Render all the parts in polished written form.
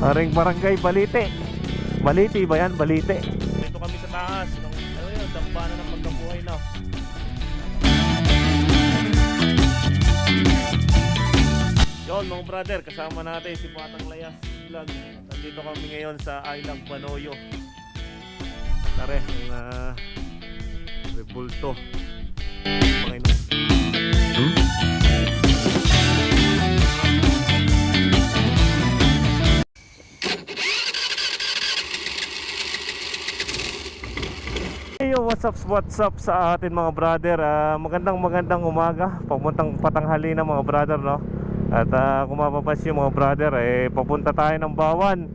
Aring barangay Balite. Balite ba yan? Balite. Dito kami sa taas ng ano yun, dampanan ng pagkabuhay na. Yon mga brother, kasama natin si Batang Layas Vlog. Nandito kami ngayon sa Island Banoyo. Tare, ang rebulto. Panginoon. Yo, what's up sa atin mga brother. Magandang umaga, papuntang patanghali na mga brother, no? At kung mapapansin mga brother, papunta tayo ng Bawan.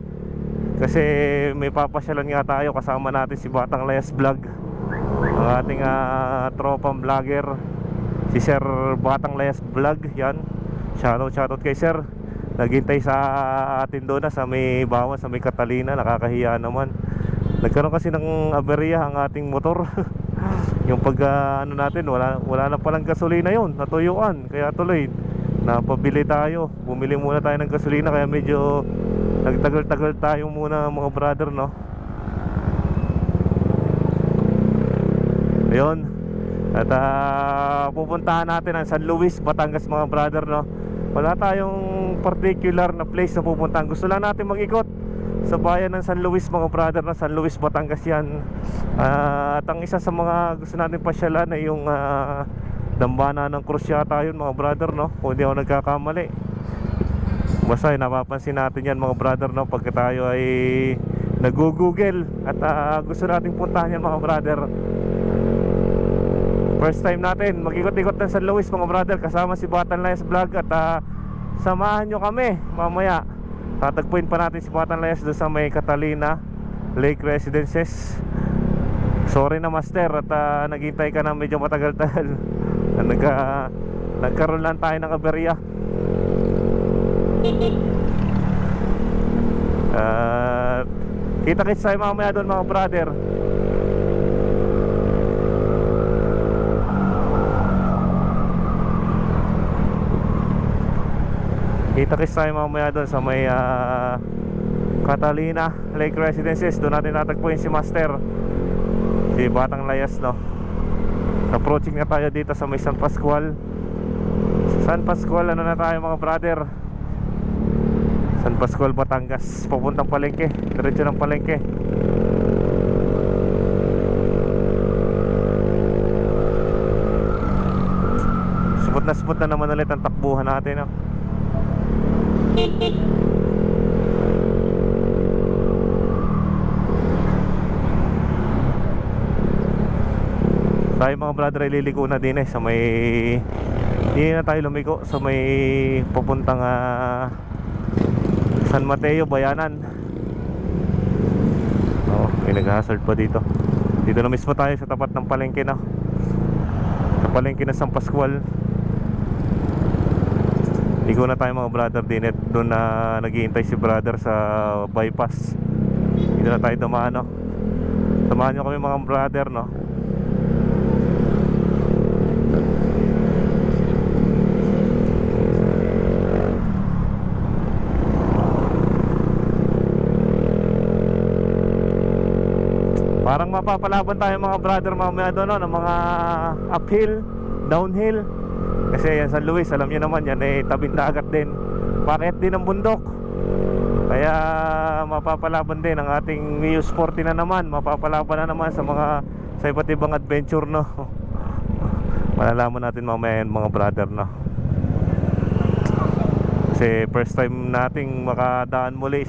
Kasi may papasyalan nga tayo, kasama natin si Batang Layas Vlog, ang ating tropang vlogger, si Sir Batang Layas Vlog. Yan, shoutout kay Sir. Naghintay sa atin doon na sa may Bawan, sa may Catalina. Nakakahiya naman. Nagkaroon kasi ng aberya ang ating motor. Yung pag ano natin, wala na palang gasolina yun, natuyuan. Kaya tuloy napabili tayo, bumili muna tayo ng gasolina. Kaya medyo nagtagal-tagal tayo muna mga brother, no? Ayun. At pupuntahan natin ang San Luis, Batangas mga brother, no? Wala tayong particular na place na pupuntahan. Gusto lang natin mag-ikot sa bayan ng San Luis mga brother, na San Luis, Batangas yan. At ang isa sa mga gusto natin pasyalan ay yung dambana ng Cruz yata yun mga brother, no? Kung hindi ako nagkakamali. Basta napapansin natin yan mga brother, no? Pagka tayo ay nag-google at gusto natin puntahan yan mga brother. First time natin mag-ikot-ikot ng San Luis mga brother, kasama si Batang Layas Vlog. At samahan nyo kami mamaya. Tatagpuin pa natin si Batang Layas doon sa may Catalina Lake Residences. Sorry na master at naghintay ka na medyo matagal-tagal. Nagkaroon lang tayo ng aberya. Kita-kits tayo mamaya doon mga brother. Kita-kits tayo mamaya doon sa may Catalina Lake Residences. Doon natin natagpuin si Master, si Batang Layas, no? Approaching na tayo dito sa may San Pascual. Sa San Pascual, ano na tayo mga brother? San Pascual, Batangas. Papuntang Palengke, diretso ng Palengke. Smooth na naman ulit ang takbuhan natin, no? Tayo mga brother ay liliko na din sa may, hindi na tayo lumiko sa may papuntang San Mateo, Bayanan. May nag-hazard pa dito. Dito na mismo tayo sa tapat ng palengke, na sa palengke na San Pascual. Ligo na tayo mga brother din. Doon na naghihintay si brother sa bypass. Dito na tayo dumaan, no? Samahan nyo kami mga brother, no? Parang mapapalaban tayo mga brother mamaya doon, no? Ng mga uphill, downhill. Kasi yan San Luis, alam niyo naman yan, tabing dagat din, paakyat din ang bundok. Kaya mapapalaban din ang ating Mio Sporty na naman. Mapapalaban na naman sa iba't ibang adventure, no? Malalaman natin mamaya yan mga brother, no? Kasi first time nating makabalik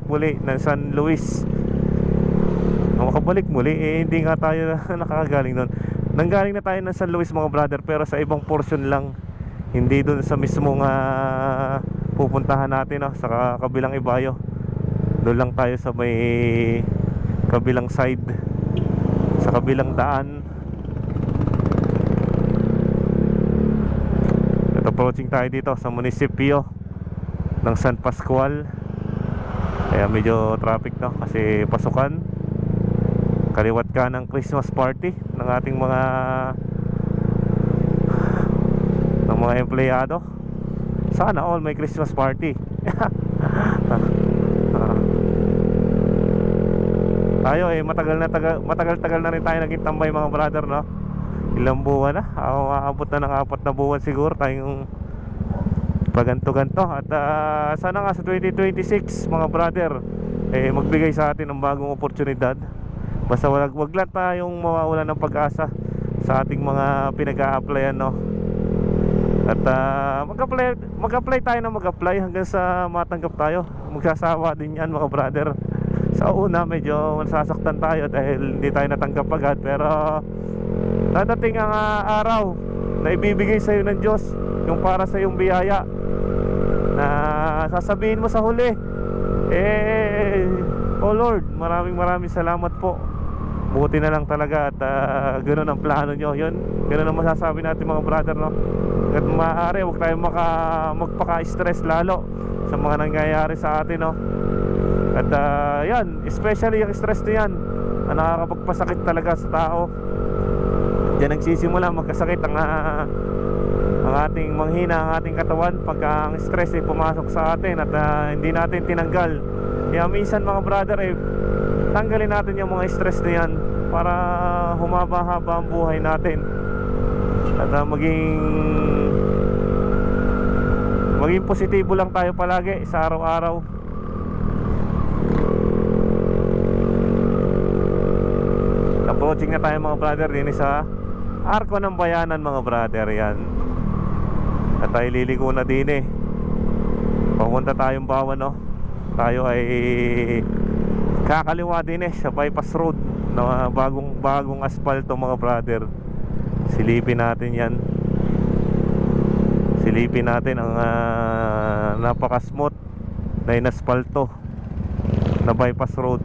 muli ng San Luis. Makabalik muli, hindi nga tayo nakakagaling doon. Nanggaling na tayo ng San Luis mga brother, pero sa ibang portion lang, hindi doon sa mismong pupuntahan natin, no? Sa kabilang ibayo. Doon lang tayo sa may kabilang side, sa kabilang daan. At approaching tayo dito sa munisipyo ng San Pascual. Kaya medyo traffic, no? Kasi pasukan. Kaliwat ka ng Christmas party ng ating mga empleyado. Sana all may Christmas party. Tayo matagal na rin tayo naging tambay mga brother, no? Ilang buwan na, aabot na ng 4 na buwan siguro tayong paganto-ganto. At sana nga sa 2026 mga brother, magbigay sa atin ng bagong oportunidad. Basta wag lang tayong mawawalan ng pag-asa sa ating mga pinag-a-applyan, no? At mag-apply tayo na mag-apply hanggang sa matanggap tayo. Magsasawa din yan mga brother. Sa una medyo masasaktan tayo dahil hindi tayo natanggap agad, pero dadating ang araw na ibibigay sa'yo ng Diyos yung para sa yung biyaya, na sasabihin mo sa huli, oh Lord, maraming salamat po, buti na lang talaga. At ganun ang plano nyo. Ganun ang masasabi natin mga brother, no? At maaari huwag tayong magpaka-stress lalo sa mga nangyayari sa atin, no? At yan, especially yung stress na yan, na nakakapagpasakit talaga sa tao. Diyan nagsisimula magkasakit ang ating manghina, ang ating katawan, pagka ang stress ay pumasok sa atin at hindi natin tinanggal. Kaya minsan mga brother, tanggalin natin yung mga stress na yan para humaba-haba ang buhay natin. At maging positibo lang tayo palagi sa araw-araw. Approaching na tayo mga brother din sa Arko ng Bayanan mga brother, yan. At tayo liliko na din papunta tayong Bawan, no? Tayo ay kakaliwa din sa bypass road na bagong asfalto mga brother. Silipin natin yan. Silipin natin ang napaka-smooth na inaspalto na bypass road.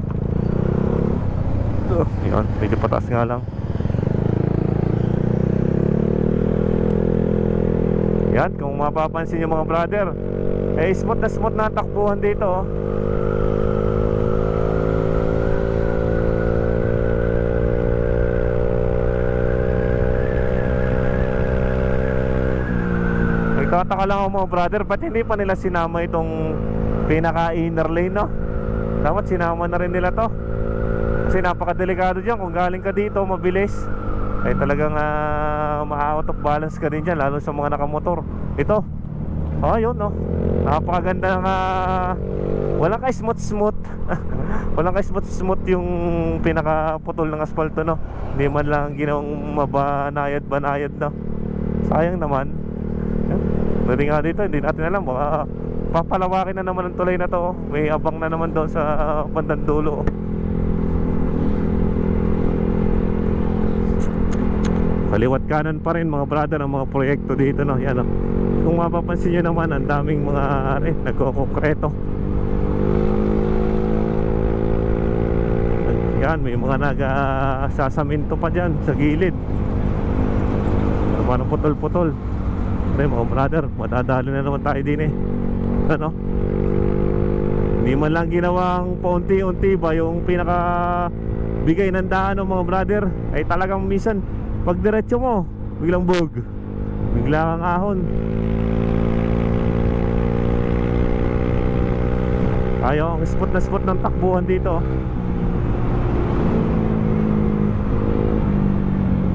Yan, medyo pataas nga lang. Yan, kung mapapansin nyo mga brother, smooth na takbuhan dito, oh. Nagtataka lang ako mga brother, ba't hindi pa nila sinama itong pinaka-inner lane, no? Dapat sinama na rin nila to. Kasi napakadelikado dyan. Kung galing ka dito mabilis, ay talagang ma-out of balance ka din dyan, lalo sa mga nakamotor. Ito, yun, no? Napakaganda ng walang ka-smooth walang ka-smooth yung pinakaputol ng asfalto, no? Hindi man lang ginawang mabanayad-banayad, no? Sayang naman. Pwede nga dito, hindi natin alam, papalawakin na naman ang tulay na to, oh. May abang na naman doon sa bandang dulo, oh. Kaliwat kanan pa rin mga brother ang mga proyekto dito, no? Yan, no? Kung mapapansin nyo naman, ang daming mga nagkokokreto. Yan, may mga nagsasaminto pa dyan sa gilid. Parang putol-putol. Mga brother, madadali na naman tayo din, ano? Hindi man lang ginawang paunti-unti ba yung pinaka bigay ng daan, mga brother, ay talagang minsan pag diretso mo, biglang bug, biglang ang ahon. Ayaw, ang spot na spot ng takbuhan dito.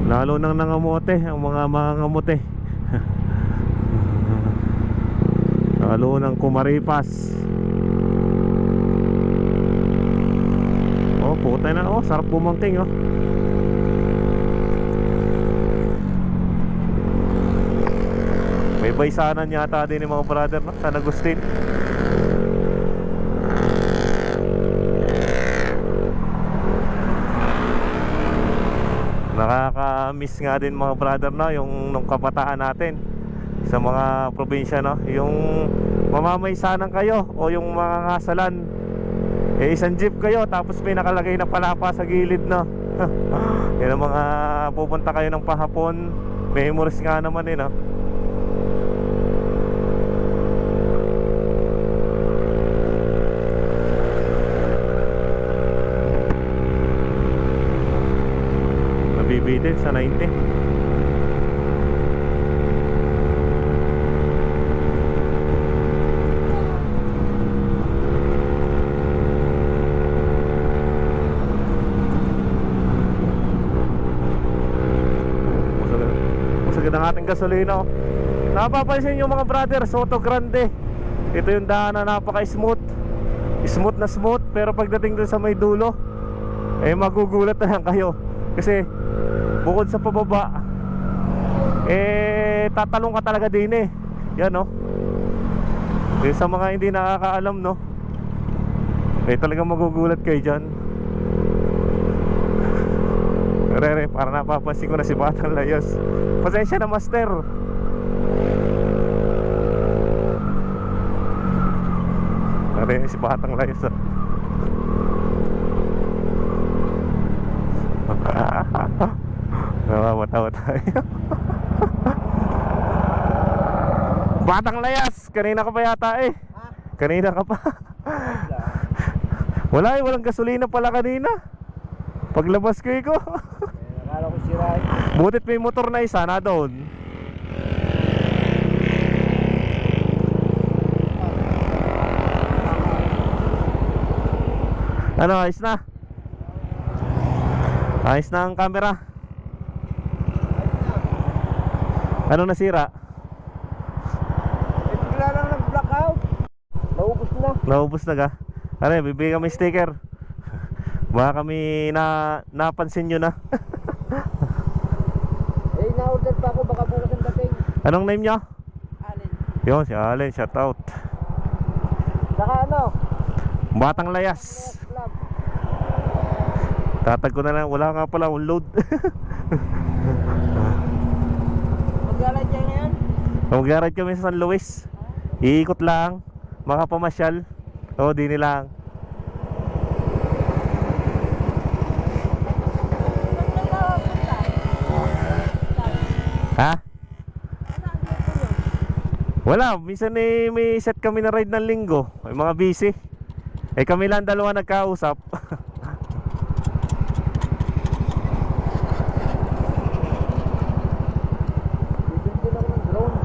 Lalo nang nangamote, ang mga ngamote. Lalo nang kumaripas. Oh, puta na, oh, sarap bumangking, oh. May baysanan yata din yung mga brother, no? San Agustin. Nakaka-miss nga din mga brother, no? Yung nung kabataan natin sa mga probinsya, no? Yung mamamaysanan kayo o yung mga ngasalan, isang jeep kayo tapos may nakalagay na palapa sa gilid, no? Yan ang mga pupunta kayo ng pahapon. Memories nga naman, no? Nabibitin sa 90. ng ating gasolina. Napapansin nyo mga brother, Soto Grande, ito yung daan na napaka-smooth. Smooth na smooth, pero pagdating dun sa may dulo, eh magugulat na lang kayo. Kasi bukod sa pababa, eh tatalong ka talaga din eh. Yan no. Eh, sa mga hindi nakakaalam no, eh talagang magugulat kayo dyan. Re, para napapansin ko na si Batang Layos. Pasensya na master. Re, si Batang Layos Nawawatawa tayo. Batang Layas, kanina ka pa yata eh. Kanina ka pa. Wala eh, walang gasolina pala kanina. Paglabas ko iko. Nakala ko sira. Butit may motor na isa na doon. Ano, ayos na? Ayos na ang camera. Ano nasira? Eh, bigla lang nag-blackout. Naubos na. Naubos na ka? Ano, bibigyan kami sticker. Baka kami napansin nyo na. Eh, na-order pa ako. Baka bukas ang dating. Anong name nyo? Alin. Yun, si Allen, shout out. Saka ano? Batang Layas. Club. Tatag ko na lang, wala nga pala akong load. Mag-garage kayo ngayon? Mag-garage kami sa San Luis. Iikot lang, makapamasyal. Oo, di nilang. Ha? Wala, minsan eh, may set kami na ride ng linggo. May mga busy. Eh kami lang dalawa nagkausap. Bibili lang ng drone.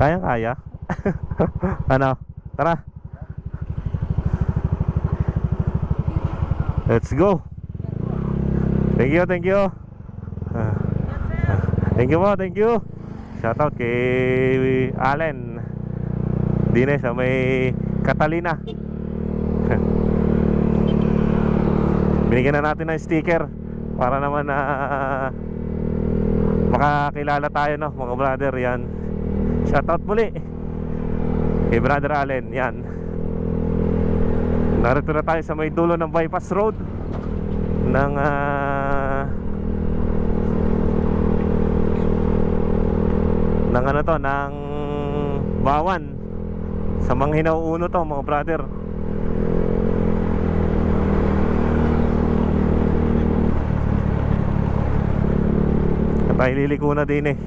Kaya-kaya. Ano? Tara. Let's go. Thank you, thank you. Thank you po, thank you. Shoutout kay Allen Dine sa may Catalina. Binigyan na natin ng sticker para naman na makakilala tayo no, mga brother. Yan, shoutout muli kay brother Allen. Yan, narito na tayo sa may dulo ng bypass road ng ano to, ng Bawan sa Manghinaw Uno to mga brother. At tayo liliko na din eh.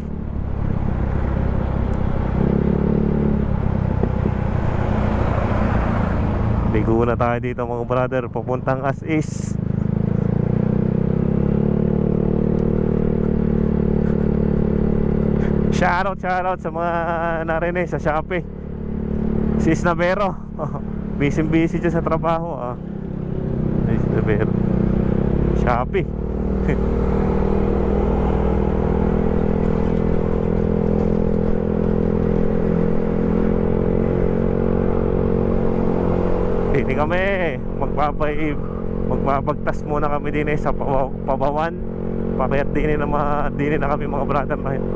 Ligo na tayo dito mga brother, papuntang As Is. Shoutout sa mga narinig sa Shopee. Sis Navero. Busy dyan sa trabaho. Sis Navero, Shopee. Hindi kami magbabagtas muna kami din sa Pabawan. Pakayat din na kami mga brother na yun.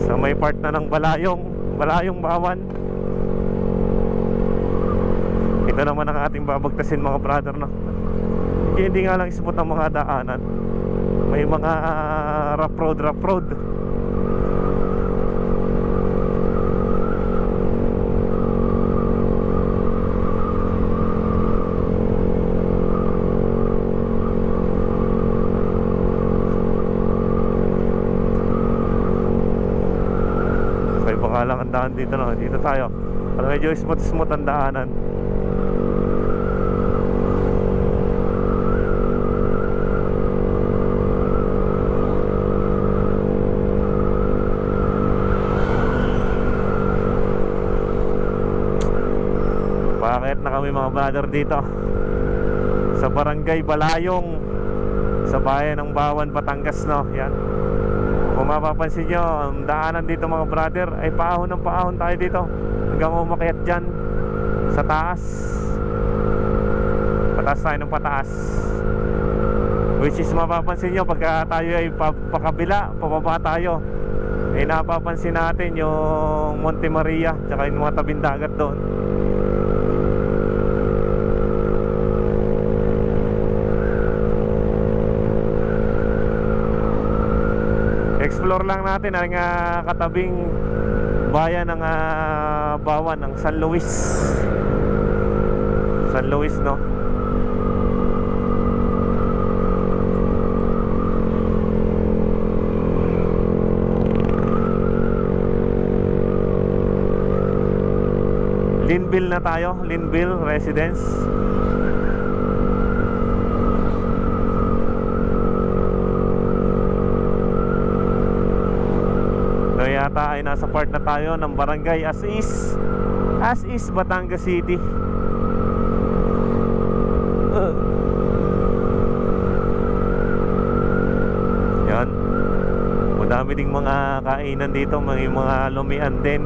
Sa may part na ng Balayong Bawan. Ito naman ang ating babagtasin mga brother no. Hindi nga lang smooth ang mga daanan. May mga rough road. Lang ang daan dito no. Dito tayo. Pero medyo smooth ang daanan. Bakit na kami mga brother dito sa Barangay Balayong, sa bayan ng Bawan, Batangas, no? Yan. Kung mapapansin nyo, ang daanan dito mga brother ay paahon ng paahon tayo dito hanggang umakyat dyan sa taas. Pataas tayo ng pataas, which is mapapansin nyo pagka tayo ay pakabila, pababa tayo, ay napapansin natin yung Monte Maria tsaka yung mga tabing dagat doon. Explore lang natin ang katabing bayan ng Bawan, ng San Luis. San Luis, no? Linville na tayo, Linville Residence. So yata ay nasa part na tayo ng barangay As Is, Batangas City. Yan. Madami ding mga kainan dito, may mga lumian din.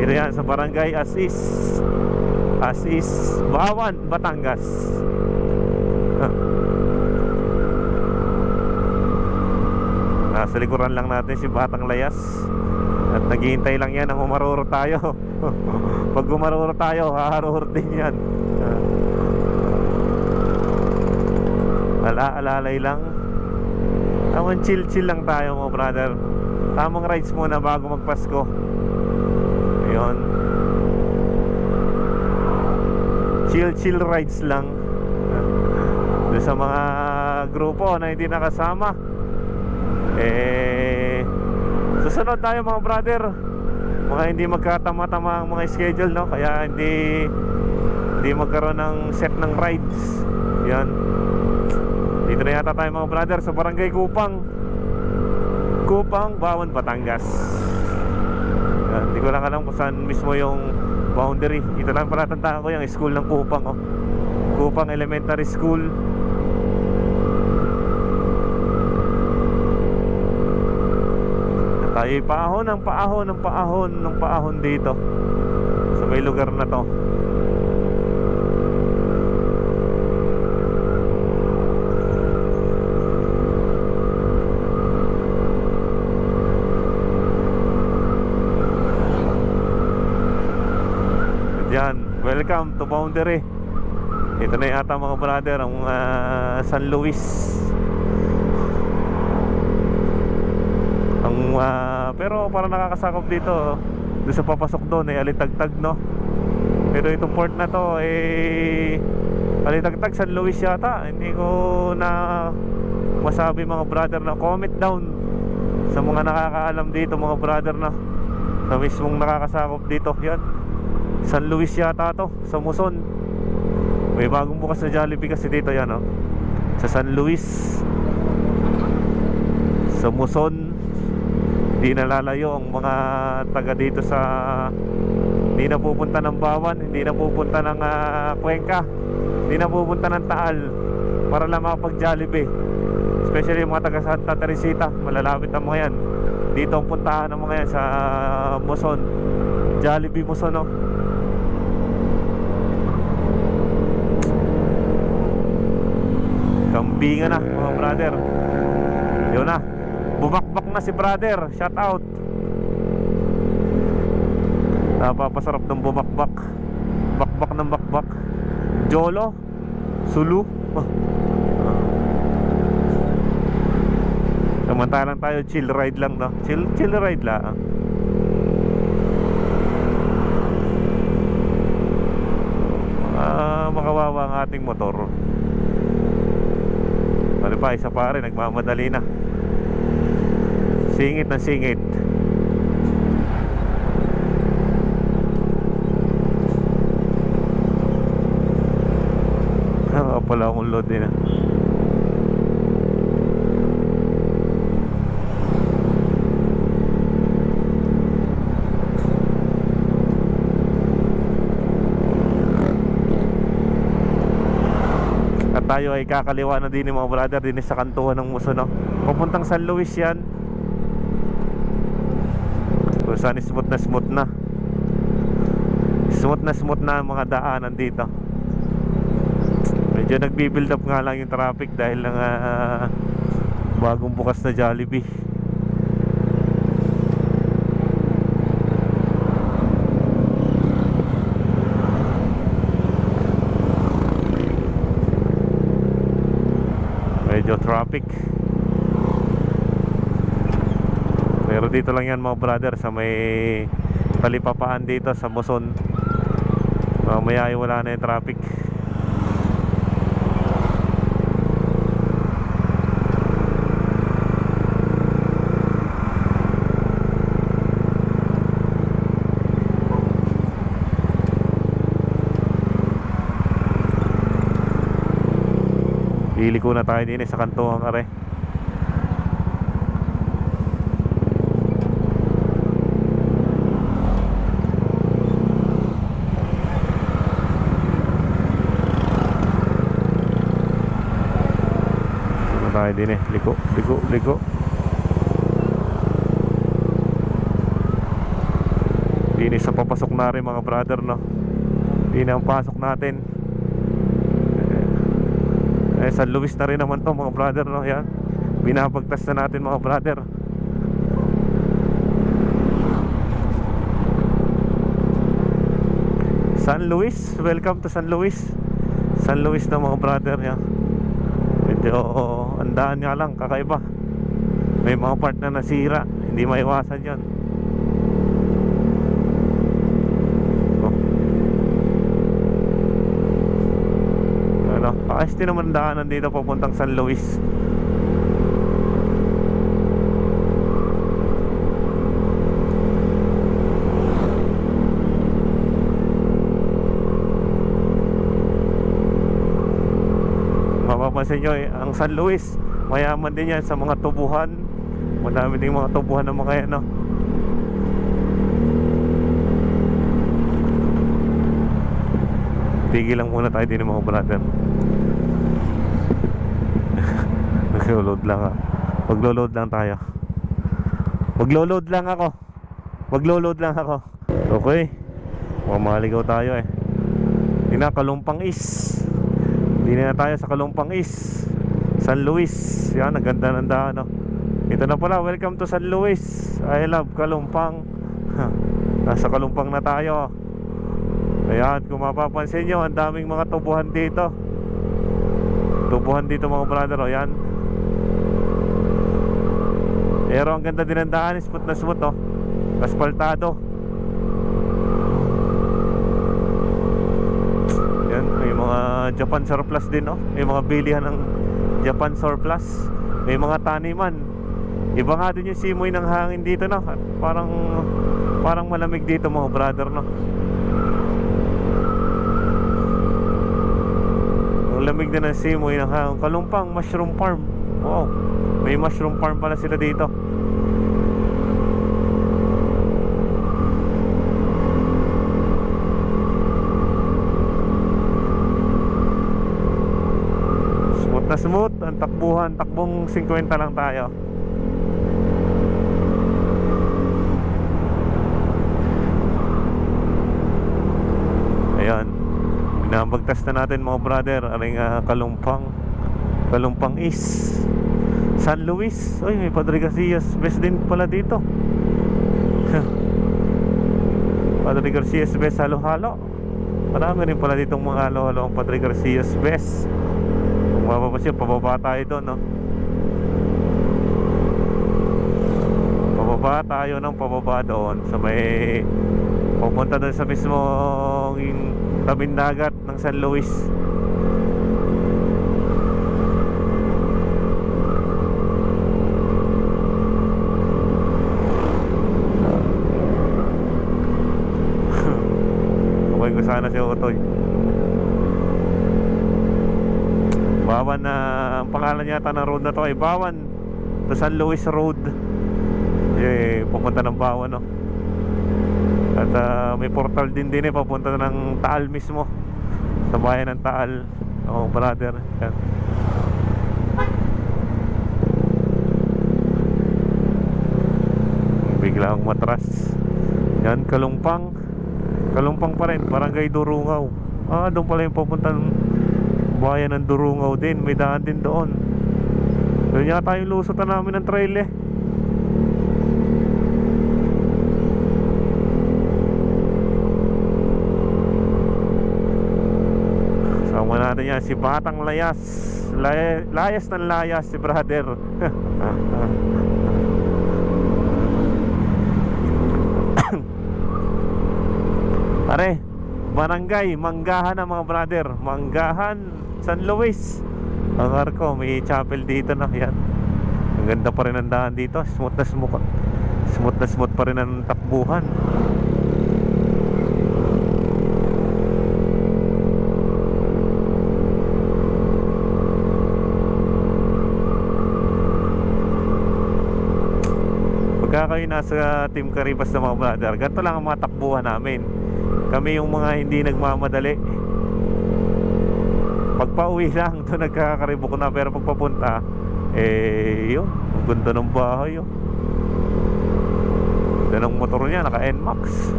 Ito yan sa barangay As Is, Bawan, Batangas. Nasa likuran lang natin si Batang Layas at naghihintay lang yan ang umaruro tayo. Pag umaruro tayo, haharuro din yan. Alalay lang. Tamang chill lang tayo mga brother. Tamang rides muna bago magpasko. Ayun, chill rides lang. Doon sa mga grupo na hindi nakasama, susunod tayo mga brother. Mga hindi magkatama-tama ang mga schedule, no? Kaya hindi magkaroon ng set ng rides. Yan. Dito na yata tayo mga brother sa barangay Kupang, Bawan, Batangas. Hindi ko lang alam kung saan mismo yung boundary. Ito lang pala tandaan ko yung school ng Kupang, oh. Kupang Elementary School. Tayo paahon dito sa may lugar na to. Yan, welcome to boundary. Ito na yata mga brother ang San Luis. Pero parang nakakasakop dito doon sa papasok doon ay Alitagtag, no? Pero itong port na to Alitagtag, San Luis yata. Hindi ko na masabi mga brother, na comment down sa mga nakakaalam dito mga brother, na sa mismong nakakasakop dito. Yan, San Luis yata to, sa Muson. May bagong bukas na Jollibee kasi dito, yan, no? Sa San Luis, sa Muson. Hindi nalalayo ang mga taga dito sa, hindi na pupunta ng Bawan, hindi na pupunta ng Cuenca, hindi na pupunta ng Taal para lang makapag Jollibee. Especially yung mga taga Santa Teresita, malalapit ang mga yan. Dito ang puntahan ng mga yan sa Muson, Jollibee Muson, no? Kambingan na mga brother. Yun na, bubakbak na si brother. Shout out. Napapasarap ng bubakbak. Bakbak ng bakbak. Jolo, Sulu. Samantalang tayo chill ride lang, no? Chill ride lang. Makawawa ang ating motor. Ano pa, isa pa rin, nagmamadali na. Singit na singit. Pala akong load din, At tayo ay kakaliwa na din mga brother din sa kantuhan ng Muso, no? Papuntang San Luis yan. Kung saan smooth na smooth na. Smooth na smooth na ang mga daanan dito. Medyo nagbi-build up nga lang yung traffic dahil lang bagong bukas na Jollibee. Medyo traffic. Pero dito lang yan mga brother, sa may talipapaan dito sa Muson. Mamaya ay wala na yung traffic. Liliko na tayo din sa kantuhang are. Tayo din liko, liko, liko. Dini sa papasok na rin mga brother, no? Dini ang pasok natin. San Luis na rin naman to mga brother, no? Yan, binabagtas na natin mga brother. San Luis, welcome to San Luis. San Luis na mga brother, yan. Medyo andaan nga lang, kakaiba. May mga part na nasira, hindi maiwasan yan. Ayos din naman daanan dito papuntang San Luis. Mapapansin nyo ang San Luis, mayaman din yan sa mga tubuhan. Madami din mga tubuhan ng mga yan, no? Tigil lang muna tayo din mga brother. Nag-load lang ako. Maglo-load lang tayo. Maglo-load lang ako. Maglo-load lang ako. Okay. Mamaligaw tayo eh. Hindi na, Kalumpang East. Hindi na tayo sa Kalumpang East. San Luis. Yan, ang ganda ng daan, no? Ito na pala, welcome to San Luis. I love Kalumpang. Nasa Kalumpang na tayo. Ayan, kung mapapansin nyo, ang daming mga tubuhan dito. Tubuhan dito mga brother, o yan. Pero ang ganda din ng daan, smooth na smooth, oh. Aspaltado. Yan, may mga Japan surplus din, oh. May mga bilihan ng Japan surplus. May mga taniman. Iba nga din yung simoy ng hangin dito, no. Parang malamig dito mga brother, no. Ang lamig na ng simoy ng hangin. Kalumpang mushroom farm. Wow, may mushroom farm pala sila dito. Smooth na smooth ang takbuhan. Takbong 50 lang tayo. Ayan, binabagtas na natin mga brother. Aring Kalumpang East, San Luis. Uy, may Padre Garcia's Best din pala dito. Padre Garcia's Best halo-halo. Marami rin pala ditong mga halo-halo ang Padre Garcia's Best. Kung mapapansin, pababa tayo doon, no? Pababa tayo ng pababa doon sa may pupunta doon sa mismong tabing dagat ng San Luis. Okay ko sana si Otoy. Bawan na ang pangalan yata ng road na to ay Bawan to San Luis Road. Pupunta ng Bawan, no? At may portal din papunta ng Taal mismo, sa bayan ng Taal. Oh, brother. Yan. Biglang matras. Yan, Kalumpang. Kalumpang pa rin, Barangay Durungaw. Ah, doon pala yung papuntang bayan ng Durungaw din. May daan din doon. Doon yata yung lusutan namin ng trail eh. Sama natin yan, si Batang Layas. Layas ng layas si brother. Pare, Barangay Manggahan na mga brother. Manggahan, San Luis. Ang arko, may chapel dito na. Yan. Ang ganda pa rin ang daan dito. Smooth na smooth. Smooth na smooth pa rin ang takbuhan. Pagka kayo nasa Team Caribas na mga brother, ganito lang ang mga takbuhan namin. Kami yung mga hindi nagmamadali. Pagpa-uwi lang, doon nagkakaribok na. Pero pagpapunta, yun, ang ganda ng bahay yun. Ganda ng motor niya, naka NMAX.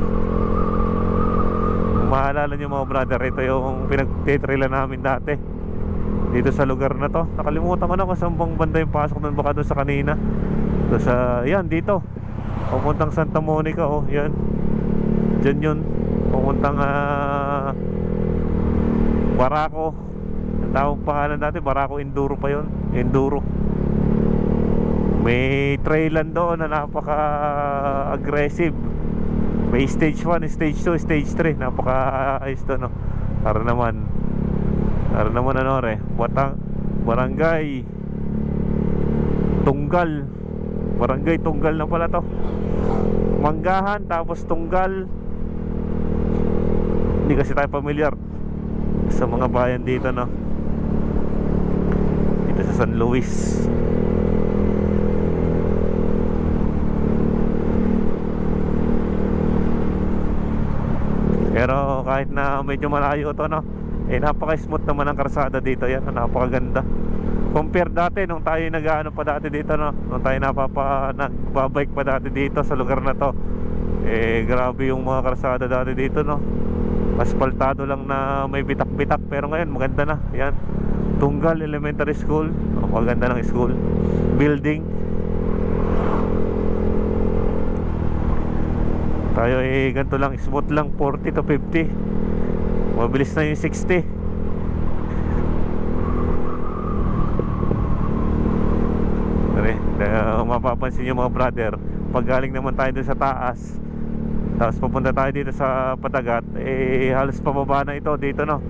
Kung maalala nyo mga brother, ito yung pinag-tetrailan namin dati dito sa lugar na to. Nakalimutan ko na kung saan bang banda yung pasok nun. Baka doon sa kanina. Doon sa, yan, dito papuntang Santa Monica, oh, yan. Diyan yun, papuntang Barako. Ang tawag pangalan dati, Barako Enduro pa yun. Enduro. May trailan doon na napaka-aggressive. May stage 1, stage 2, stage 3. Napaka-ayos doon, no? Para naman ano Barangay Tunggal. Barangay Tunggal na pala to. Manggahan, tapos Tunggal. Hindi kasi tayo familiar sa mga bayan dito, no? Dito sa San Luis. Pero kahit na medyo malayo to, no, napaka-smooth naman ang karsada dito. Yan, napakaganda. Compare dati nung tayo nag-ano pa dati dito, no? Nung tayo nagbabike pa dati dito sa lugar na to. Grabe yung mga karsada dati dito, no? Aspaltado lang na may bitak-bitak. Pero ngayon maganda na. Yan, Tunggal Elementary School. Maganda ng school building. Tayo ganito lang, smooth lang, 40 to 50. Mabilis na yung 60. Mapapansin nyo mga brother, pag galing naman tayo doon sa taas, tapos papunta tayo dito sa Padagat, halos pababa na ito dito, no?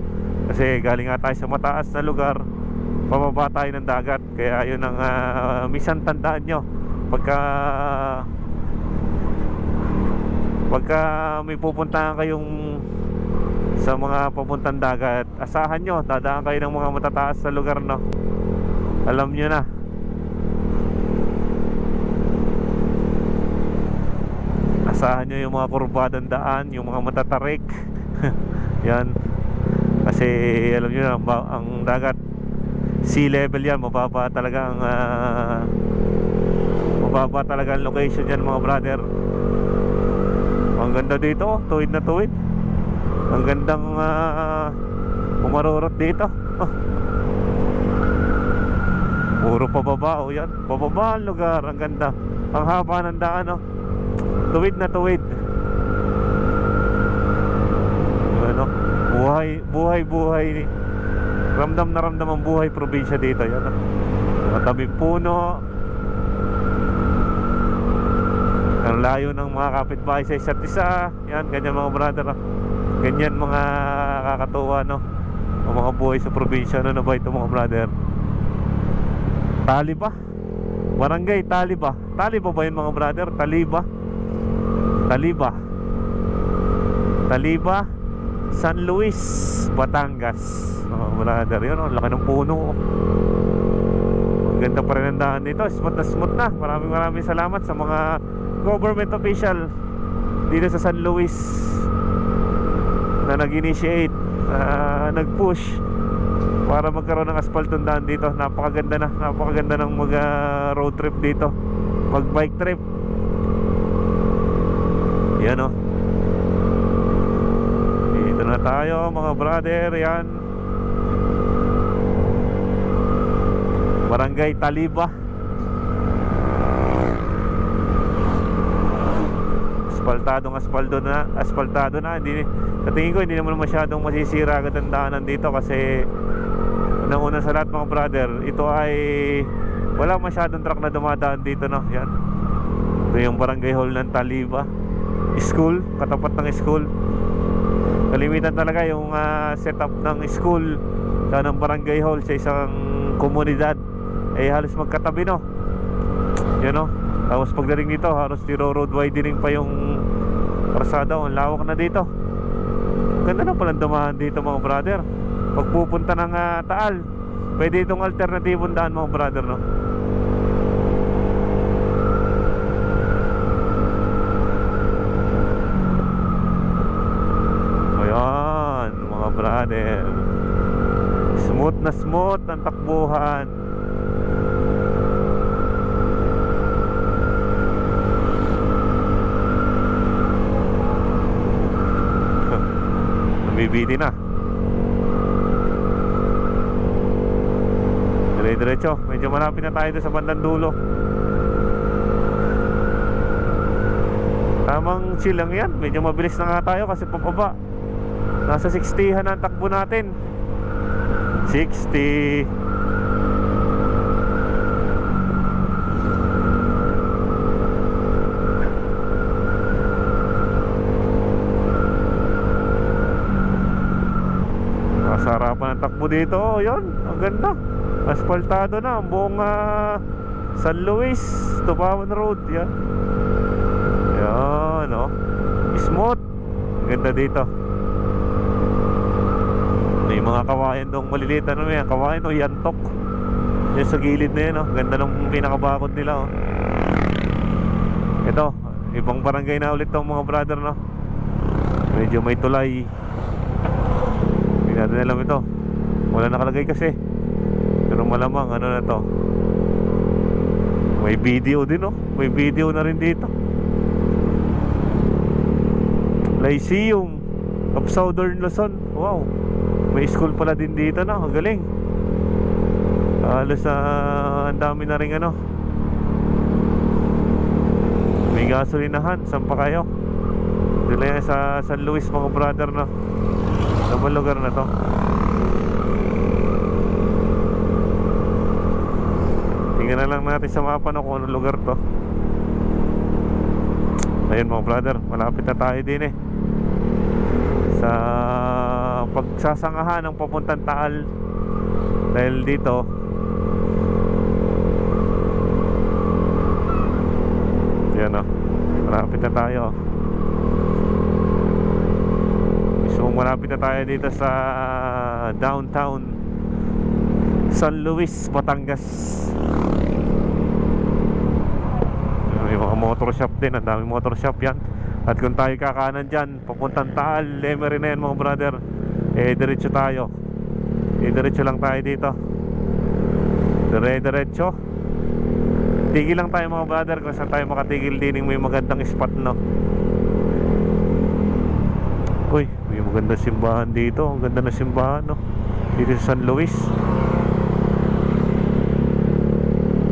Kasi galing nga tayo sa mataas na lugar, pababa tayo ng dagat. Kaya yun ang minsan tandaan nyo pagka may pupuntahan kayong sa mga papuntang dagat, asahan nyo, dadaan kayo ng mga matataas na lugar, no? Alam nyo na. Asahan nyo yung mga kurbadang daan, yung mga matatarik. Yan. Kasi alam nyo na, ang dagat, sea level yan, mababa talaga ang location yan mga brother. Ang ganda dito, tuwid na tuwid. Ang gandang umarurot dito. Puro pababa, oh yan. Pababa ang lugar, ang ganda. Ang haba ng daan, oh. Tuwid na tuwid. Ano? Buhay. Ramdam na ramdam ang buhay probinsya dito. Yan, matabing puno. Ang layo ng mga kapitbahay sa isa't isa. Yan, ganyan mga brother. Ganyan mga kakatuwa, no? Ang mga buhay sa probinsya. Ano na ba ito mga brother? Taliba. Barangay Taliba. Taliba ba yun mga brother? Taliba, San Luis, Batangas. Brother, yun, ang laki ng puno. Ang ganda pa rin ang daan dito. Smooth na. Maraming salamat sa mga government official dito sa San Luis na nag-initiate, nag-push para magkaroon ng asphalt yung daan dito. Napakaganda ng mag road trip dito, pag bike trip. Yan o. Dito na tayo mga brother. Yan, Barangay Taliba. Asfaltado na. Hindi, sa tingin ko hindi naman masyadong masisira agad ang daanan dito, kasi unang-una sa lahat mga brother, ito ay wala masyadong truck na dumadaan dito, no? Yan, ito yung barangay hall ng Taliba School, katapat ng school. Kalimitan talaga yung setup ng school sa ng barangay hall sa isang komunidad ay halos magkatabi, no? Yan, no? Tapos pagdating dito, halos zero road widening pa yung karsada. Ang lawak na dito. Ganda na palang dumaan dito mga brother. Pag pupunta ng Taal, pwede itong alternatibong daan mga brother, no? Ayan mga brother, smooth na smooth ang takbuhan. Bibili na. Dire-diretso. Medyo malapit na tayo sa bandang dulo. Tamang chill lang yan. Medyo mabilis na nga tayo kasi pababa. Nasa 60 na ang takbo natin. 60. Sa harapan ng takbo dito, oh, yun, ang ganda. Asfaltado na ang buong San Luis Tubawan Road. Yan, yan, oh, smooth. Ang ganda dito. May mga kawayan dong maliliit. Ano yan? Kawayan o yantok. Yan sa gilid na yan, oh. Ganda ng pinakabakod nila, oh. Ito, ibang barangay na ulit tong mga brother, no? Medyo may tulay. Hindi natin alam ito. Wala nakalagay kasi. Pero malamang ano na to. May video din, no? May video na rin dito. Lyceum of Southern Luzon. Wow. May school pala din dito, no? Ang galing. Halos ang dami na rin ano. May gasolinahan. Saan pa kayo? Dito yan sa San Luis mga brother, no? Sa lugar na to. Tingnan na lang natin sa mapa, no, kung anong lugar to. Ayun mga brother, malapit na tayo din sa pagsasangahan ng papuntang Taal. Dahil dito yan, oh, malapit na tayo. Malapit na tayo dito sa downtown San Luis, Batangas. May mga motor shop din. Ang daming motor shop yan. At kung tayo kakanan dyan papuntang Taal, Lemery na yan mga brother, diretso tayo. Diretso lang tayo dito. Diretso. Tigil lang tayo mga brother kung saan tayo makatigil din yung may magandang spot, no? Uy, may magandang simbahan dito. Ang ganda na simbahan, no? Dito sa San Luis.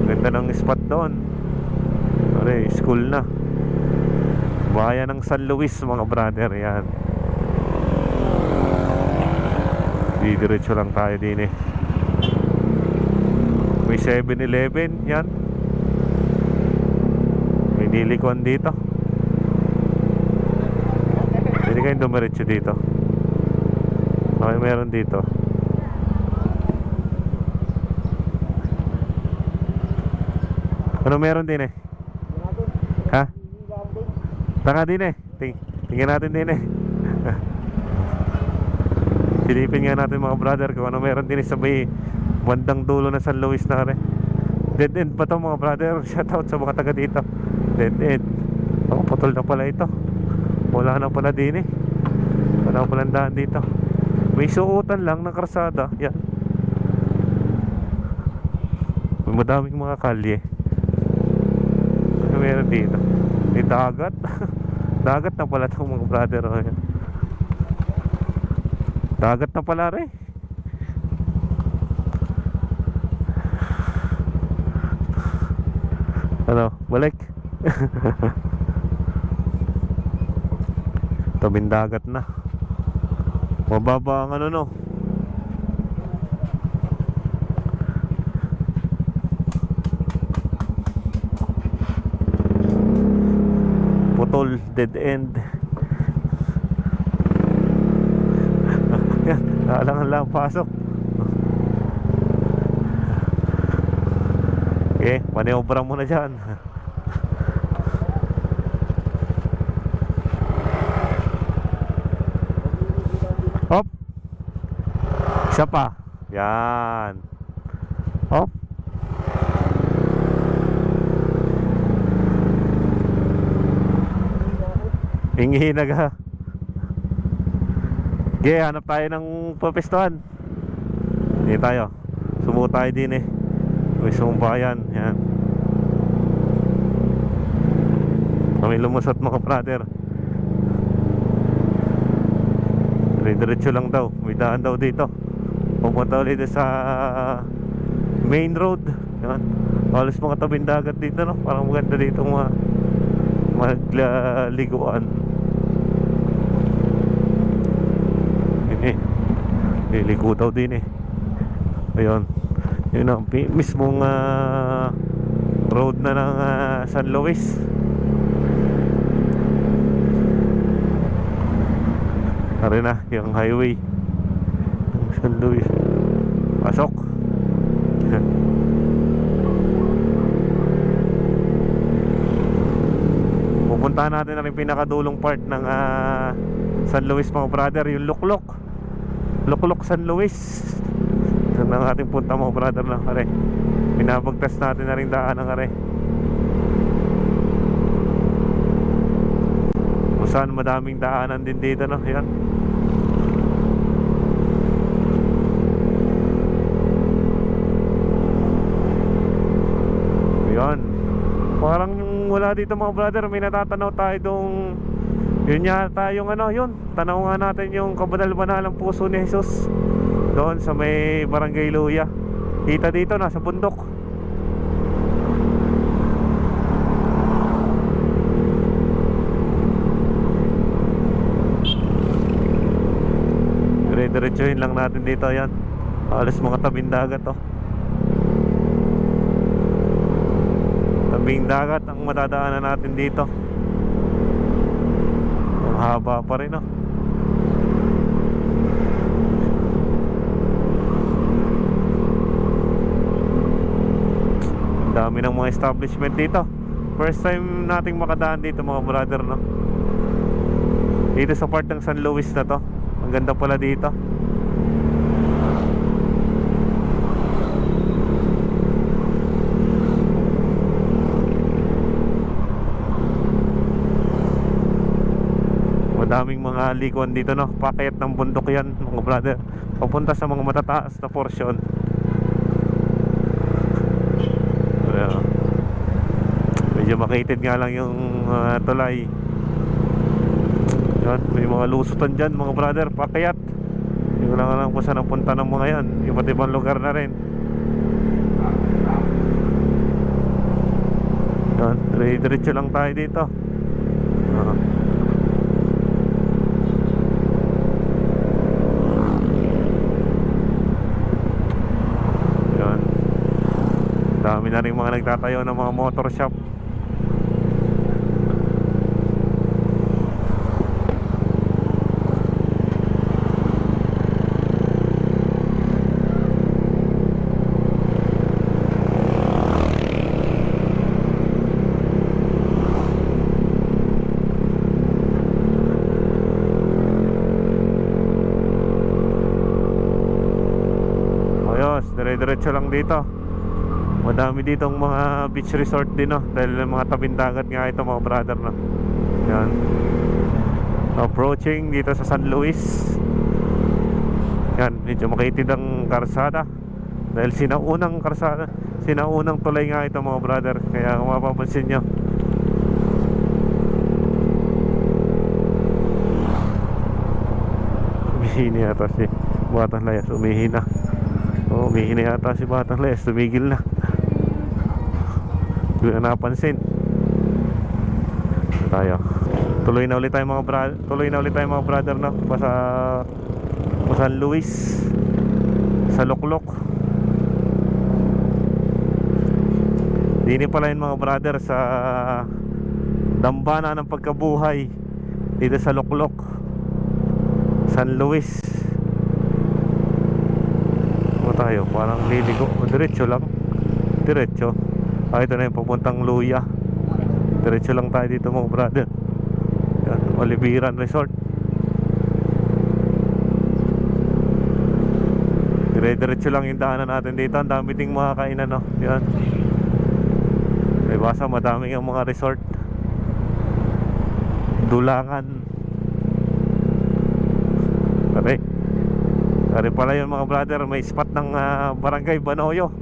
Ganda ng spot doon. Pare, school na. Bayan ng San Luis mga brother. Yan. Diretso lang tayo din May 7-Eleven. Yan. May nilikuan dito. Pwede kayong dumiretso dito. Okay, meron dito. Ano meron din Ha? Tanga din tingnan natin din Silipin nga natin mga brother kung ano meron din sa may bandang dulo na San Luis na rin. Dead end pa to mga brother. Shoutout sa mga taga dito. Dead end. Ako, putol na pala ito. Wala na pala din Wala na palang daan dito. May suotan lang ng karsada. Yan. Madaming mga kalye. Ano meron dito? May dagat. Dagat na pala itong mga brother. Oh, yan. Dagat na pala rin. Ano? Balik. Tabing dagat na. Mababa ang ano no. Putol, dead end. Yan, alangan lang pasok. Okay, maniobra muna dyan. Hop. Isa pa. Yan. Hop. Inghihinag ha. Okay, hanap tayo ng papestuhan. Hindi tayo. Sumuko tayo din eh. May sumbayan. Yan. Kami lumusot mga brother. Diretso lang daw. May daan daw dito. Pupunta ulit sa main road. Yan. Halos mga tabing dagat dito no. Parang maganda dito magliguan. Liligo daw din eh. Ayun. Yun ang mismong road na ng San Luis. Tara na, yung highway ng San Luis. Pasok. Pupuntahan natin na rin pinakadulong part ng San Luis mga brother. Yung Luklok San Luis. Ito na ang ating punta mga brother na kare. Binabagtas natin na rin daan ng kare. Kung saan madaming daanan din dito no. Yan. Yan. Parang wala dito mga brother. May natatanaw tayo dong. Yun yata yung ano yun. Tanaw nga natin yung kabanal-banalang puso ni Jesus. Doon sa may Barangay Luya. Kita dito nasa bundok. Dire-diretsuhin lang natin dito yan. Halos mga tabing dagat oh. Tabing dagat ang madadaanan natin dito. Ang haba pa rin oh. Dami ng mga establishment dito. First time nating makadaan dito mga brother no. Dito sa part ng San Luis na to. Ang ganda pala dito. Madaming mga likuan dito no. Pakayat ng bundok yan mga brother. Papunta sa mga matataas na portion. Medyo makitid nga lang yung tulay. Yan, may mga lusutan dyan mga brother. Pakayat. Hindi ko lang alam kung saan ang punta ng mga yan. Iba't ibang lugar na rin. Yan, diretso lang tayo dito. Yan. Dami na rin mga nagtatayo ng mga motor shop. Diretso lang dito. Madami ditong mga beach resort din no. Dahil mga tabing dagat nga ito mga brother no. Yan. Approaching dito sa San Luis. Yan, medyo makitid ang karsada. Dahil sinaunang karsada, Sinaunang tulay nga ito mga brother. Kaya kung mapapansin nyo, umihina yata si Batang Layas. Umihina. Oo, umihina yata si Batang Layas. Tumigil na. Hindi na napansin. Ito tayo. Tuloy na ulit tayo mga brother. Tuloy na ulit tayo mga brother, no? Pa San Luis, sa Luklok. Dini pala yun mga brother, sa dambana ng pagkabuhay dito sa Luklok, San Luis. Tayo, parang liligo. Diretso lang. Diretso. Ito na yung papuntang Luya. Diretso lang tayo dito mga brother. Yan, Oliviran Resort. Diretso lang yung daanan natin dito. Ang dami ding mga kainan, no? Yan. May basa, madami yung mga resort. Dulangan. Pare. Pare pala yung mga brother. May spot ng Barangay Banoyo,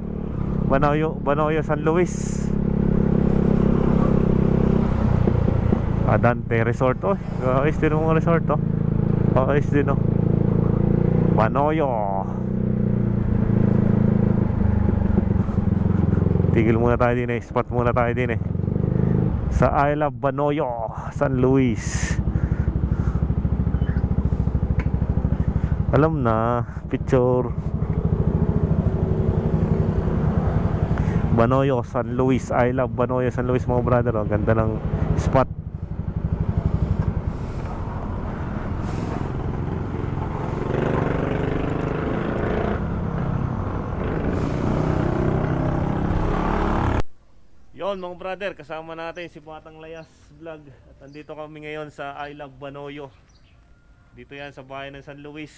San Luis. Adante Resort. Oh, ayos din yung mga resort, oh. Ayos din, oh. Banoyo. Tigil muna tayo din, eh. Spot muna tayo din, eh. Sa I Love Banoyo, San Luis. Alam na, picture. Banoyo, San Luis. I Love Banoyo, San Luis mga brother, oh. Ganda ng spot. Yon mga brother, kasama natin si Batang Layas Vlog. At andito kami ngayon sa I Love Banoyo. Dito yan sa bayan ng San Luis,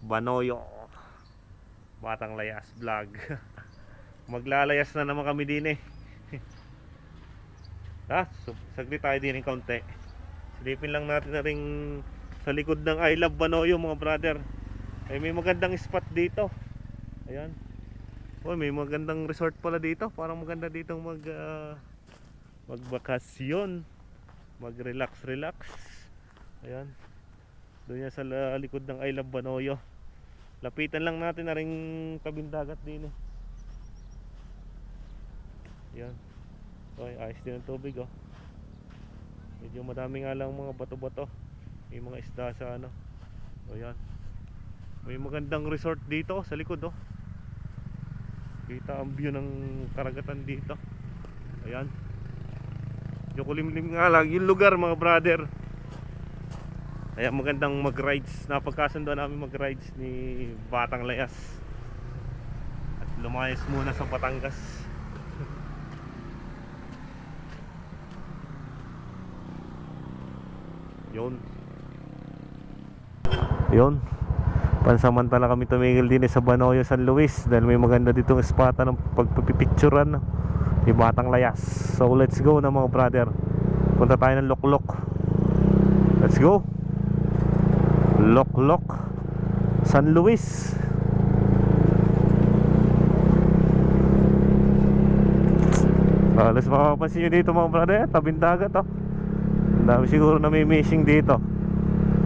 Banoyo. Batang Layas Vlog. Maglalayas na naman kami din, eh. Ha? Saglit tayo din ng kaunti. Silipin lang natin na rin sa likod ng I Love Banoyo mga brother. Ay, may magandang spot dito. Ayan. Oh, may magandang resort pala dito. Parang maganda dito magbakasyon, mag-relax. Ayan. Doon yan sa likod ng I Love Banoyo. Lapitan lang natin na ring tabing dagat din, eh. Ayan. Okay, ayos din ang tubig, oh. Medyo madami nga lang mga bato-bato. May mga isda sa ano. Ayan. May magandang resort dito sa likod, oh. Kita ang view ng karagatan dito. Ayan. Yung kulimlim nga lang yung lugar mga brother. Ayan, magandang mag-rides. Napagkasundo namin mag-rides ni Batang Layas. At lumayas muna sa Batangas. Yun. Pansamantala kami tumigil din sa Banoyo, San Luis, dahil may maganda ditong spot ng pagpipicturean ni Batang Layas. So let's go na mga brother. Punta tayo ng Luklok. Let's go. Luklok, San Luis. Alas makapansin nyo dito mga brother, tabing dagat, oh. Ang dami siguro na may missing dito.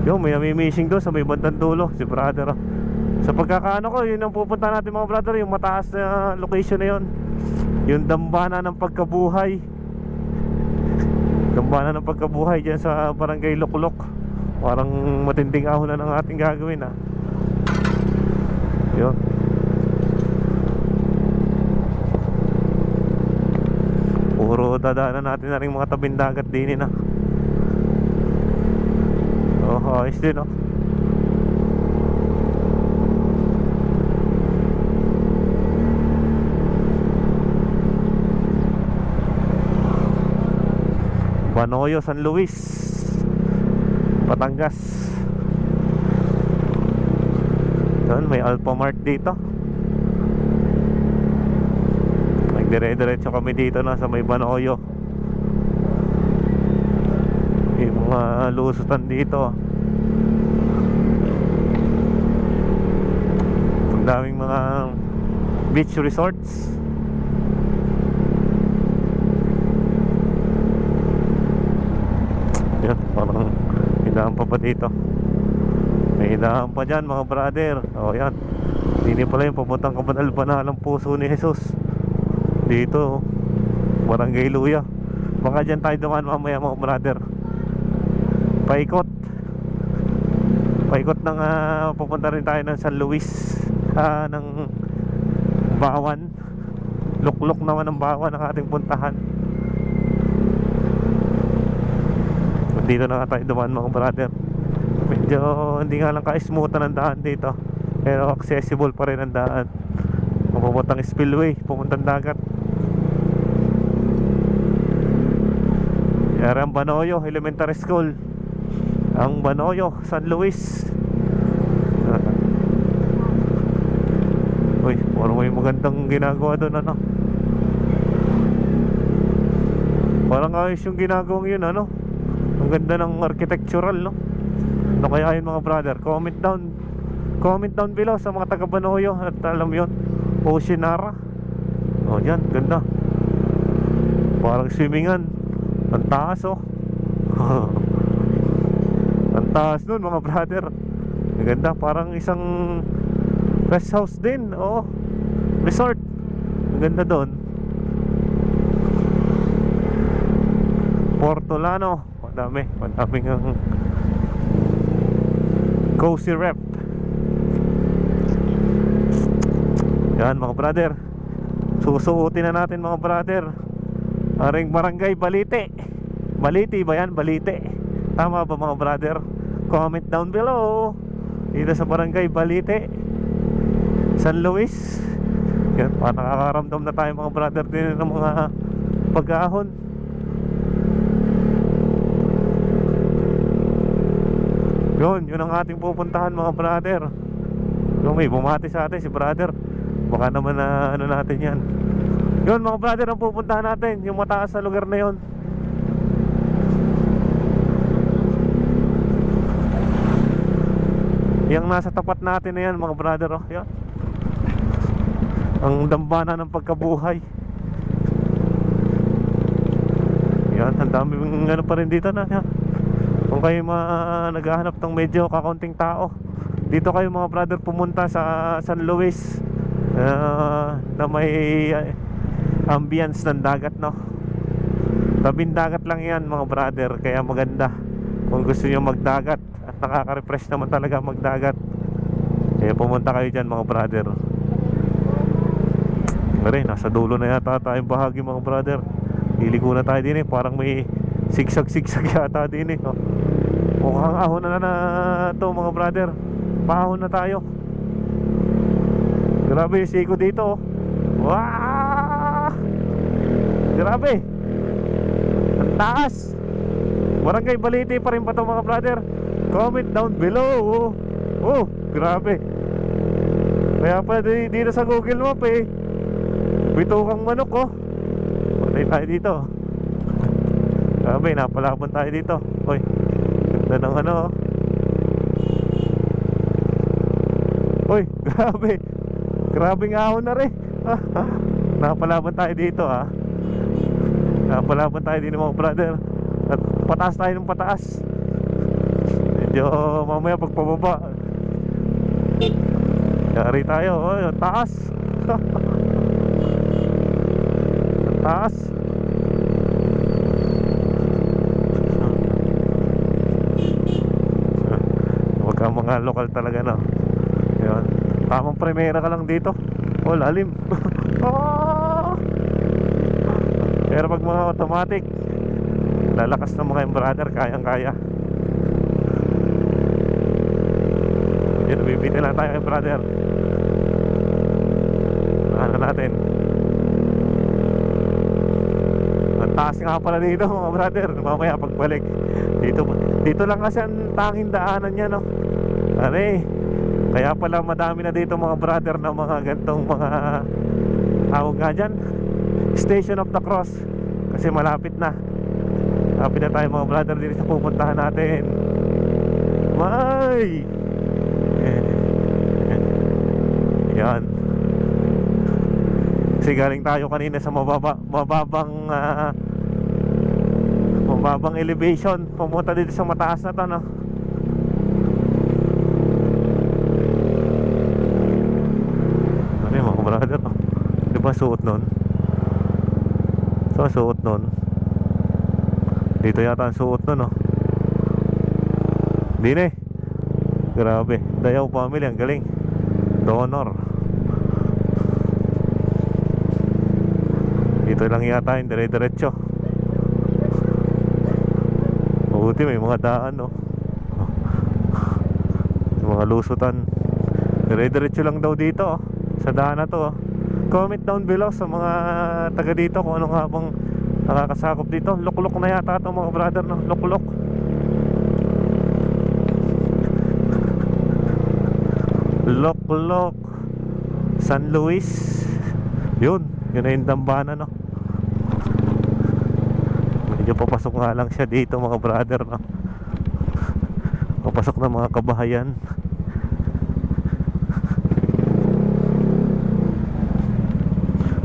Yung may namimissing doon sa may bandang dulo, si brother, oh. Sa pagkakaano ko, yun ang pupunta natin mga brother, yung mataas na location na yun. Yung dambana ng pagkabuhay. Dambana ng pagkabuhay dyan sa Barangay Luklok. Parang matinding ahon na ng ating gagawin, ah. Yun. Puro dadaanan natin na rin mga tabing dagat din, ah. Oh, ayos din, oh. Banoyo, San Luis, Batangas. Doon may Alphamart dito. Nagdire-diretso kami dito na sa may Banoyo. May mga lusutan dito. Ang daming mga beach resorts. Yan, parang hinahan pa dito. May hinahan pa dyan mga brother. O yan, hindi pala yung papuntang kabanal-banalang puso ni Jesus. Dito, Barangay Luya. Baka dyan tayo dumaan mamaya mga brother. Paikot ng pupunta rin tayo ng San Luis, ng Bawan. Luklok naman ng Bawan ang ating puntahan. Dito na nga tayo dumaan mga brother. Medyo hindi nga lang ka-smoothan ang daan dito, pero accessible pa rin ang daan. Pupuntang spillway, pupuntang dagat. Yan ang Banoyo Elementary School, ang Banoyo, San Luis. Uy, parang may magandang ginagawa doon, ano. Parang ayos yung ginagawang yun, ano. Ang ganda ng architectural, no. Ano kaya yun mga brother? Comment down below sa mga taga Banoyo. At alam yun, Oceanara. O yan, ganda. Parang swimmingan. Ang taas, oh. Ang taas nun mga brother. Ang ganda, parang isang rest house din. Oo, resort. Ang ganda doon. Portolano. Madaming ang cozy rep. Yan mga brother, susuotin na natin mga brother aring Barangay Balite. Balite ba yan? Balite. Tama ba mga brother? Comment down below. Dito sa Barangay Balite, San Luis. Yan, nakakaramdam na tayo mga brother din ng mga pag-ahon. Yun ang ating pupuntahan mga brother. Yung may bumati sa atin si brother, baka naman na ano natin yan. Yun mga brother ang pupuntahan natin, yung mataas sa lugar na yun. Yung nasa tapat natin na yan mga brother, oh. Yan, ang dambana ng pagkabuhay. Yan, ang daming ano pa rin dito na yan. Kung kayo naghahanap ng medyo kakaunting tao, dito kayo mga brother pumunta sa San Luis, na may ambience ng dagat, no. Tabing dagat lang yan mga brother, kaya maganda kung gusto nyo magdagat. At nakaka-refresh naman talaga magdagat, kaya pumunta kayo dyan mga brother. Pare, nasa dulo na yata tayong bahagi mga brother. Liliko na tayo din eh, parang may sigsag-sigsag yata din eh, no? Mukhang ahon na to mga brother. Paahon na tayo. Grabe yung siko dito, oh. Wow! Grabe, ang taas. Barangay Balite pa rin pa to mga brother. Comment down below. Oh, grabe. Kaya pa dito sa Google Map eh, Bitukang Manok, oh. Patay tayo dito. Grabe, napalaban tayo dito. Hoy, ganda ng ano, oh. Hoy, grabe. Grabing ahon na rin. Napalaban tayo dito, ha. Napalaban tayo din mga brother. At pataas tayo ng pataas. Medyo mamaya pagpababa, yari tayo. Oh, taas. Taas. Wag mga lokal talaga, no. Yun. Tamang primera ka lang dito. Oh, lalim. Oh! Pero pag mga automatic, lalakas ng mga brother, kayang-kaya. Yan, bibiti lang tayo kay brother. Ano natin? Ang taas nga pala dito mga brother. Mamaya pagbalik dito lang kasi ang tanging daanan niya, no. Ano, kaya pala madami na dito mga brother na mga gantong mga tawag nga dyan, Station of the Cross. Kasi malapit na tayo mga brother dito sa pupuntahan natin. May yan. Kasi galing tayo kanina sa mababang elevation, pumunta dito sa mataas na to, no? Ano yung mga brother, no? Di ba suot nun? So suot nun dito yata ang suot nun, no? Di na eh. Grabe, Dayaw family, ang galing. Donor. Dito lang yata yung dire-diretso. Mabuti may mga daan, no? Mga lusutan. Dire-diretso lang daw dito, oh, sa daan na to, oh. Comment down below sa mga taga dito kung ano nga bang nakakasakop dito. Luklok na yata ito mga brother, no? Luklok. Luklok San Luis. Yun na yung dambana, no? Medyo papasok nga lang siya dito mga brother, no? Papasok na mga kabahayan.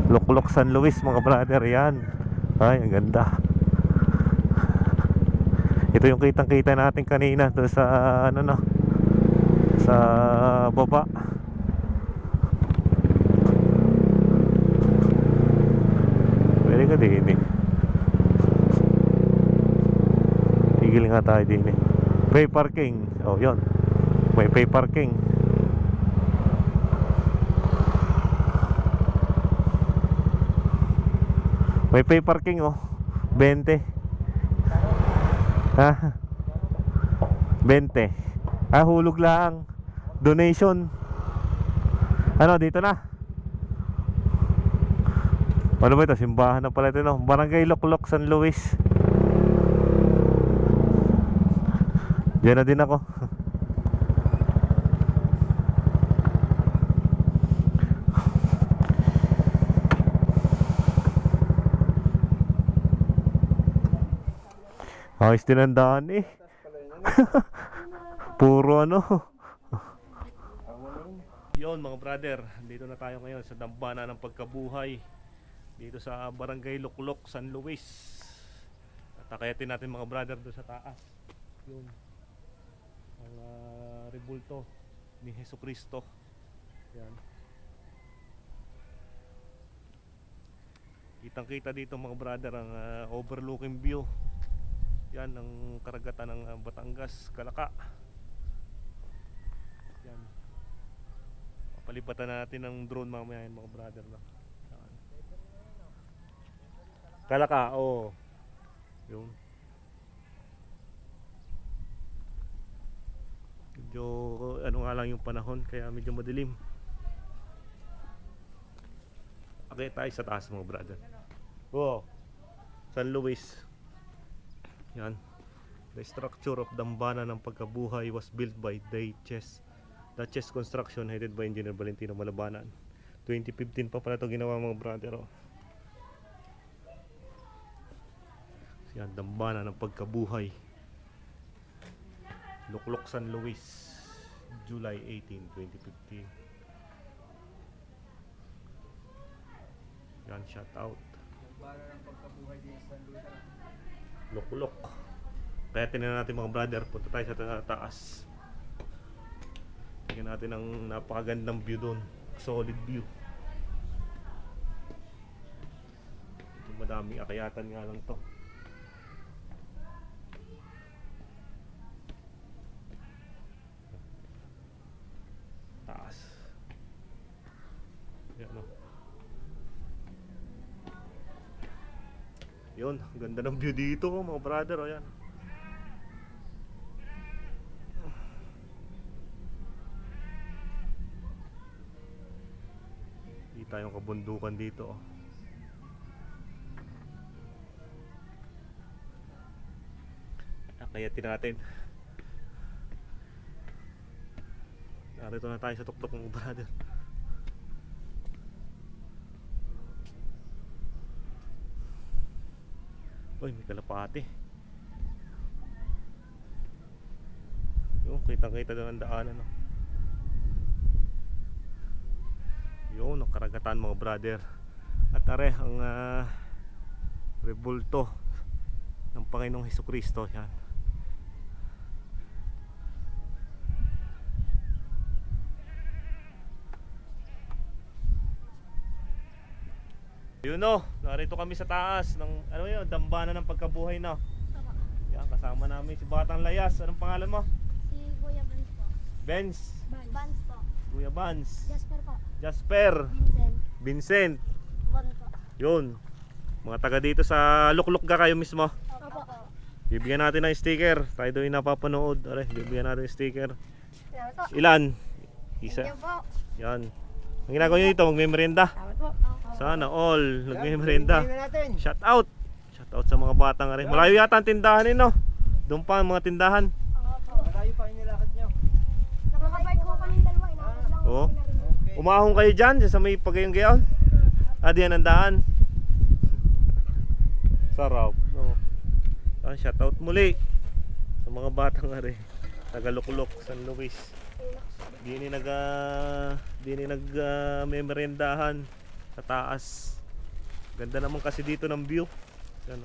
Luklok San Luis mga brother, yan. Ay, ang ganda. Ito yung kitang-kita natin kanina doon sa ano, no, sa baba. Pwede ka din eh. Tigil nga tayo din eh. Pay parking. Oh, yun. May pay parking. May pay parking, oh. 20. Ha? 20. Ah, hulog lang. Donation. Ano, dito na. Ano ba ito? Simbahan na pala ito, no? Barangay Luklok San Luis. Diyan na din ako. Ayos din ang daan eh. Puro ano. Yun mga brother, dito na tayo ngayon sa dambana ng pagkabuhay dito sa Barangay Luklok, San Luis. At akayatin natin mga brother doon sa taas. Yun ang rebulto ni Jesucristo. Yan. Kitang kita dito mga brother ang overlooking view. Yan ang karagatan ng Batangas, Calaca. Yan. Papalipatan natin ng drone mamaya yan mga brother, no? Yan. Calaca, oh. Yung medyo ano nga lang yung panahon kaya medyo madilim. Okay, tayo sa taas mga brother. Oh. San Luis. Yan. The structure of dambana ng pagkabuhay was built by Duchess Construction headed by Engineer Valentino Malabanan. 2015 pa pala ito ginawa mga brother, oh. Yan, dambana ng pagkabuhay. Luklok San Luis, July 18, 2015. Yan, shout out. Dambana ng pagkabuhay din sa San Luis. Luklok. Kaya tinan natin mga brother, punta tayo sa taas. Tingnan natin ang napakagandang view doon. Solid view. Madaming akayatan nga lang to. Taas. Yan, no? Yun, ganda ng view dito mga brother, oh, yan. Kita yung kabundukan dito, oh. Nakayatin natin. Narito na tayo sa tuktok mga brother. Uy, may kalapate. Yung kitang-kita doon ang daanan, no? Yun, ang karagatan mga brother. At are ang rebulto ng Panginoong Hesukristo. Yan. Yun o, narito kami sa taas ng ano yun, dambana ng pagkabuhay na. Yan, kasama namin si Batang Layas. Anong pangalan mo? Si Kuya Benz po. Benz, Vance po. Kuya Vance, Jasper po. Jasper, Vincent. Vincent. Von po. Yun, mga taga dito sa Lukluk ka kayo mismo. Opo. Bibigyan natin ng sticker. Tayo doon yung napapanood. Are, bibigyan natin ng sticker. Salamat po. Ilan? Thank Isa. you po. Yan. Ang ginagawa nyo dito, magme-merienda. Salamat po. Sana all, nagme-merienda. Tingnan natin. Shout out. Shout out sa mga batang are. Malayo yata ang tindahan no. Doon pa ang mga tindahan. Opo. Malayo pa yung nilakad nyo. Nakakabike ko kami dalawa. Inakot lang ako. Oo. Okay. Umahong kayo dyan sa may pagayong-gayon. Diyan ang daan. Sarap. No. Shout out muli sa mga batang are. Taga Lukluk, San Luis. Di ni memerendahan sa taas. Ganda naman kasi dito ng view. Ano?